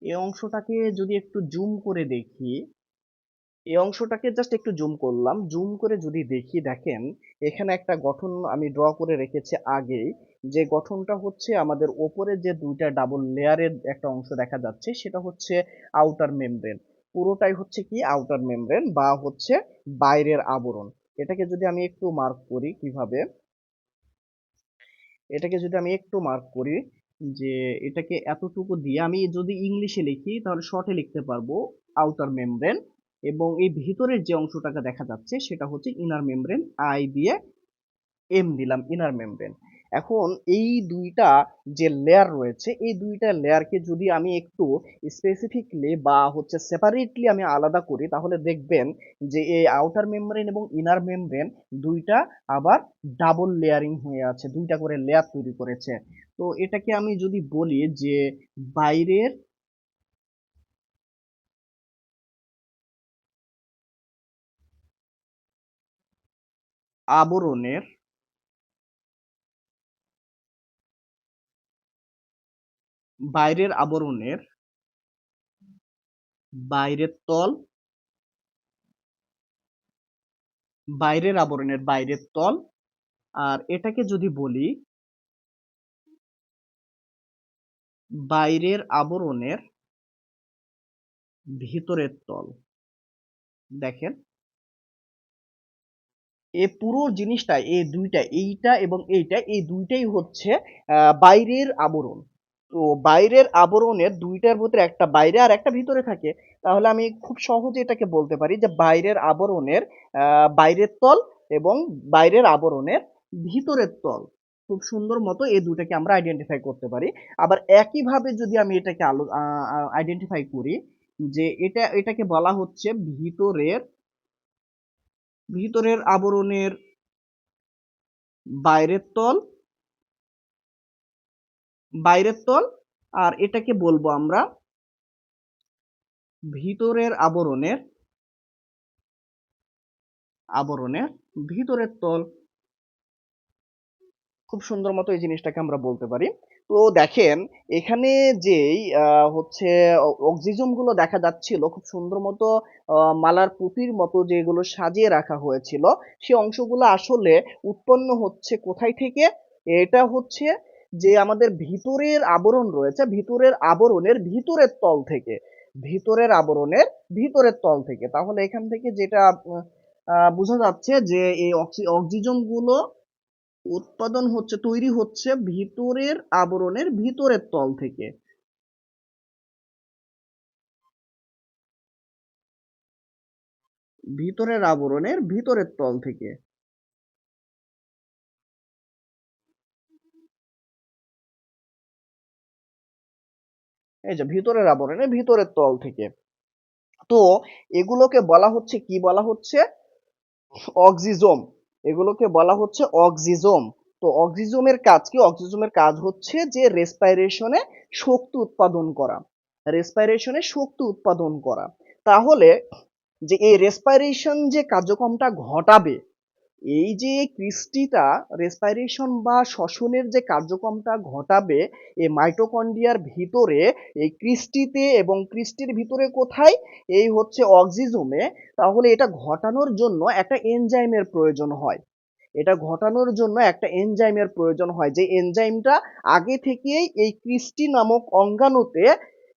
এই অংশটাকে যদি একটু জুম করে দেখি, এই অংশটাকে জাস্ট একটু জুম করলাম, জুম করে যদি দেখি, দেখেন এখানে একটা গঠন আমি ড্র করে রেখেছি আগেই। যে গঠনটা হচ্ছে আমাদের ওপরে যে দুইটা ডাবল লেয়ারের একটা অংশ দেখা যাচ্ছে, সেটা হচ্ছে আউটার মেমব্রেন। পুরোটাই হচ্ছে কি আউটার মেমব্রেন বা হচ্ছে বাইরের আবরণ। এটাকে যদি আমি একটু মার্ক করি কিভাবে, এটাকে যদি আমি একটু মার্ক করি, যে এটাকে এতটুকু দিয়ে আমি যদি ইংলিশে লিখি তাহলে শর্টে লিখতে পারবো আউটার মেমব্রেন, এবং এই ভিতরের যে অংশটাকে দেখা যাচ্ছে সেটা হচ্ছে ইনার মেমব্রেন। আই দিয়ে এম দিলাম, ইনার মেমব্রেন। এখন এই দুইটা যে লেয়ার রয়েছে, এই দুইটা লেয়ারকে যদি আমি একটু স্পেসিফিকলি বা হচ্ছে সেপারেটলি আমি আলাদা করি, তাহলে দেখবেন যে এই আউটার মেমব্রেন এবং ইনার মেমব্রেন দুইটা আবার ডাবল লেয়ারিং হয়ে আছে, দুইটা করে লেয়ার তৈরি করেছে। তো এটাকে আমি যদি বলি যে বাইরের আবরণের, বাইরের আবরণের বাইরের তল, বাইরের আবরণের বাইরের তল, আর এটাকে যদি বলি বাইরের আবরণের ভিতরের তল। দেখেন এ পুরো জিনিসটা, এই দুইটা, এইটা এবং এইটা, এই দুইটাই হচ্ছে বাইরের আবরণ। তো বাইরের আবরণের দুইটার ভিতরে একটা বাইরে আর একটা ভিতরে থাকে। তাহলে আমি খুব সহজে এটাকে বলতে পারি যে বাইরের আবরণের বাইরের তল এবং বাইরের আবরণের ভিতরের তল। খুব সুন্দর মতো এই দুটাকে আমরা আইডেন্টিফাই করতে পারি। আবার একইভাবে যদি আমি এটাকে আইডেন্টিফাই করি, যে এটাকে বলা হচ্ছে ভিতরের, ভিতরের আবরণের বাইরের তল, বাইরের তল, আর এটাকে বলবো আমরা ভিতরের আবরণের, আবরণের ভিতরের তল। খুব সুন্দর মতো এই জিনিসটাকে আমরা বলতে পারি। তো দেখেন এখানে যেই হচ্ছে অক্সিজম গুলো দেখা যাচ্ছিল খুব সুন্দর মতো, মালার পুঁতির মতো যেগুলো সাজিয়ে রাখা হয়েছিল, সে অংশগুলো আসলে উৎপন্ন হচ্ছে কোথায় থেকে? এটা হচ্ছে যে আমাদের ভিতরের আবরণ রয়েছে, ভিতরের আবরণের ভিতরের তল থেকে, ভিতরের আবরণের ভিতরের তল থেকে। তাহলে এখান থেকে যেটা বোঝা যাচ্ছে যে এই অক্সিজম গুলো উৎপাদন হচ্ছে, তৈরি হচ্ছে ভিতরের আবরণের ভিতরের তল থেকে। ভিতরের আবরণের ভিতরের তল থেকে। এই যে ভিতরের আবরণের ভিতরের তল থেকে। তো এগুলোকে বলা হচ্ছে কি, বলা হচ্ছে অক্সিজোম। এগুলোকে বলা হচ্ছে অক্সিজোম। তো অক্সিজোমের কাজ কি? অক্সিজোমের কাজ হচ্ছে যে রেসপাইরেশনে শক্তি উৎপাদন করা, রেসপাইরেশনে শক্তি উৎপাদন করা। তাহলে যে এই রেসপাইরেশন যে কার্যক্রমটা ঘটাবে, এই যে ক্রিস্টিটা রেসপাইরেশন বা শ্বসনের যে কার্যক্রমটা ঘটাবে এই মাইটোকন্ড্রিয়ার ভিতরে, এই ক্রিস্টিতে এবং ক্রিস্টির ভিতরে কোথায়? এই হচ্ছে অক্সিজোমে। তাহলে এটা ঘটানোর জন্য একটা এনজাইমের প্রয়োজন হয়, এটা ঘটানোর জন্য একটা এনজাইমের প্রয়োজন হয়, যে এনজাইমটা আগে থেকেই এই ক্রিস্টি নামক অঙ্গাণুতে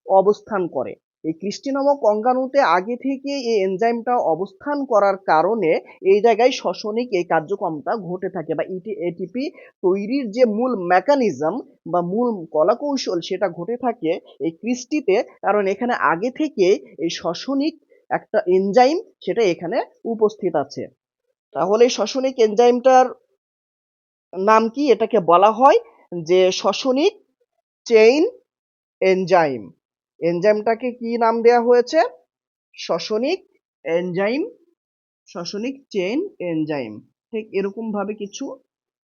অবস্থান করে। এই ক্রিস্টি নামক অঙ্গাণুতে আগে থেকে এই এনজাইমটা অবস্থান করার কারণে এই জায়গায় শ্বসনিক এই কার্যক্রমটা ঘটে থাকে, বা এটিপি তৈরির যে মূল মেকানিজম বা মূল কলাকৌশল সেটা ঘটে থাকে এই ক্রিস্টিতে। কারণ এখানে আগে থেকে এই শ্বসনিক একটা এনজাইম সেটা এখানে উপস্থিত আছে। তাহলে এই শ্বসনিক এনজাইমটার নাম কি? এটাকে বলা হয় যে শ্বসনিক চেইন এনজাইম। এনজাইমটাকে কি নাম দেয়া হয়েছে? শ্বসনিক এনজাইম, শ্বসনিক চেইন এনজাইম। ঠিক এরকম ভাবে কিছু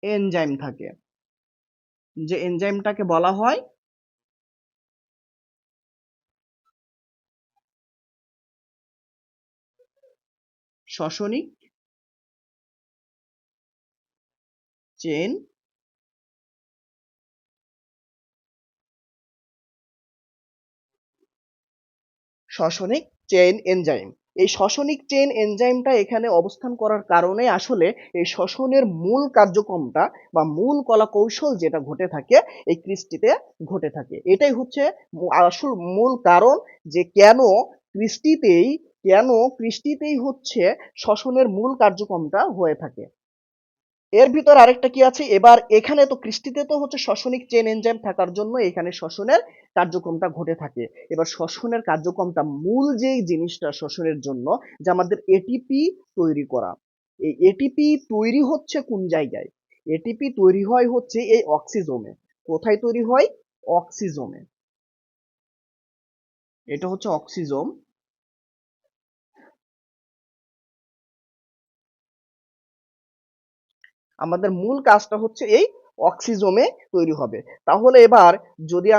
এনজাইম থাকে, যে এনজাইমটাকে বলা হয় শ্বসনিক চেইন শ্বসনিক চেইন এনজাইম। এই শ্বসনিক চেইন এনজাইমটা এখানে অবস্থান করার কারণে আসলে এই শ্বসনের মূল কার্যক্রমটা বা মূল কলা কৌশল যেটা ঘটে থাকে এই ক্রিস্টিতে ঘটে থাকে। এটাই হচ্ছে আসল মূল কারণ যে কেন ক্রিস্টিতেই হচ্ছে শ্বসনের মূল কার্যক্রমটা হয়ে থাকে। এর ভিতর আরেকটা কি আছে, এবার এখানে তো কৃষ্টিতে তো হচ্ছে শ্বসনিক চেন এনজাইম থাকার জন্য এখানে শ্বসনের কার্যক্রমটা ঘটে থাকে। এবার শ্বসনের কার্যক্রমটা মূল যেই জিনিসটা শ্বসনের জন্য যে আমাদের এটিপি তৈরি করা, এই এটিপি তৈরি হচ্ছে কোন জায়গায়? এটিপি তৈরি হয় হচ্ছে এই অক্সিজোমে। কোথায় তৈরি হয়? অক্সিজোমে। এটা হচ্ছে অক্সিজোম। আমাদের মূল কাজটা হচ্ছে এই অক্সিজোমে তৈরি হবে। তাহলে এবার যদি